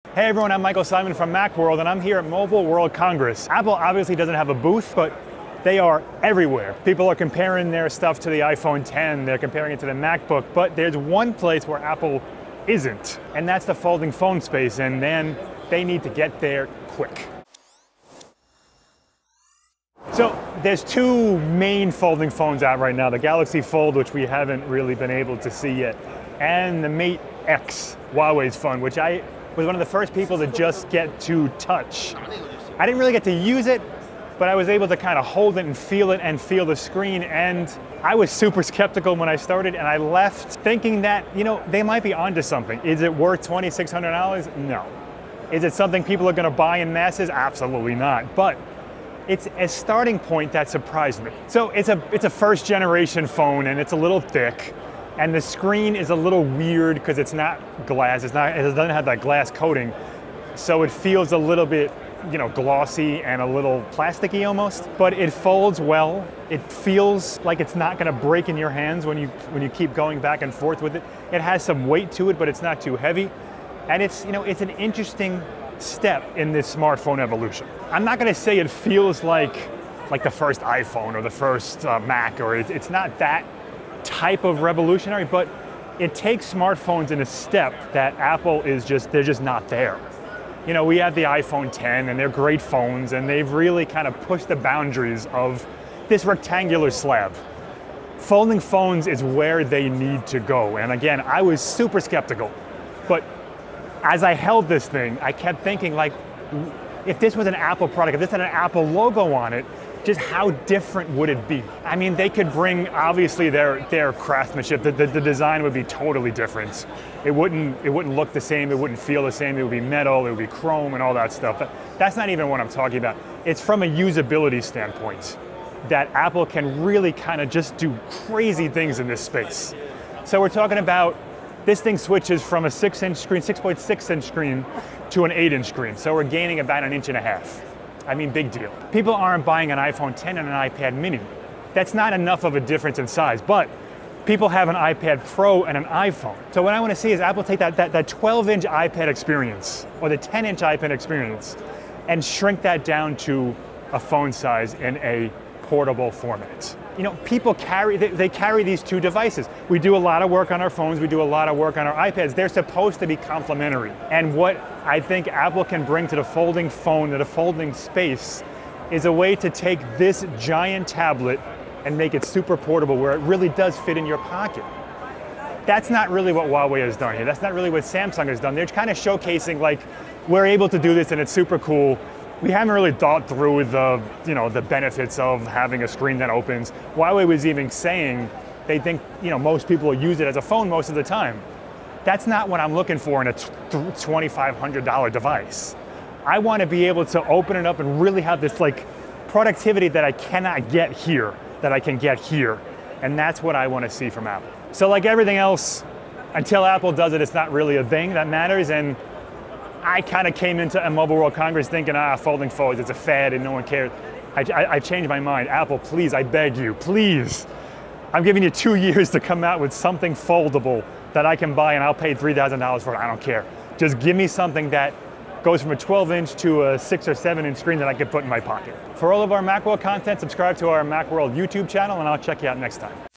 Hey everyone, I'm Michael Simon from Macworld, and I'm here at Mobile World Congress. Apple obviously doesn't have a booth, but they are everywhere. People are comparing their stuff to the iPhone X, they're comparing it to the MacBook, but there's one place where Apple isn't, and that's the folding phone space, and then they need to get there quick. So there's two main folding phones out right now, the Galaxy Fold, which we haven't really been able to see yet, and the Mate X, Huawei's phone, which I was one of the first people to just get to touch. I didn't really get to use it, but I was able to kind of hold it and feel the screen, and I was super skeptical when I started, and I left thinking that, you know, they might be onto something. Is it worth $2,600? No. Is it something people are gonna buy in masses? Absolutely not. But it's a starting point that surprised me. So it's a first generation phone, and it's a little thick, and the screen is a little weird because it's not glass, it doesn't have that glass coating, so it feels a little bit, you know, glossy and a little plasticky almost, but it folds well. It feels like it's not gonna break in your hands when you keep going back and forth with it. It has some weight to it, but it's not too heavy. And it's, you know, it's an interesting step in this smartphone evolution. I'm not gonna say it feels like the first iPhone or the first Mac, or it's not that type of revolutionary, but it takes smartphones in a step that Apple they're just not there. You know, we have the iPhone X, and they're great phones, and they've really kind of pushed the boundaries of this rectangular slab. Folding phones is where they need to go. And again, I was super skeptical, but as I held this thing, I kept thinking, like, if this was an Apple product, if this had an Apple logo on it, just how different would it be? I mean, they could bring, obviously, their craftsmanship. The design would be totally different. It wouldn't look the same, it wouldn't feel the same, it would be metal, it would be chrome and all that stuff. That's not even what I'm talking about. It's from a usability standpoint that Apple can really kind of just do crazy things in this space. So we're talking about, this thing switches from a 6-inch screen, 6.6-inch screen to an 8-inch screen. So we're gaining about 1.5 inches. I mean, big deal. People aren't buying an iPhone X and an iPad mini. That's not enough of a difference in size, but people have an iPad Pro and an iPhone. So what I want to see is Apple take that 12-inch iPad experience, or the 10-inch iPad experience, and shrink that down to a phone size in a portable format. You know, people carry these two devices. We do a lot of work on our phones, we do a lot of work on our iPads. They're supposed to be complementary. And what I think Apple can bring to the folding phone, to the folding space, is a way to take this giant tablet and make it super portable, where it really does fit in your pocket. That's not really what Huawei has done here. That's not really what Samsung has done. They're kind of showcasing, like, we're able to do this and it's super cool. We haven't really thought through the benefits of having a screen that opens. Huawei was even saying they think, you know, most people will use it as a phone most of the time. That's not what I'm looking for in a $2,500 device. I want to be able to open it up and really have this, like, productivity that I cannot get here, that I can get here. And that's what I want to see from Apple. So like everything else, until Apple does it, it's not really a thing that matters. And I kind of came into a Mobile World Congress thinking, folding phones, it's a fad and no one cares. I changed my mind. Apple, please, I beg you, please. I'm giving you 2 years to come out with something foldable that I can buy, and I'll pay $3,000 for it, I don't care. Just give me something that goes from a 12-inch to a 6 or 7-inch screen that I can put in my pocket. For all of our Macworld content, subscribe to our Macworld YouTube channel, and I'll check you out next time.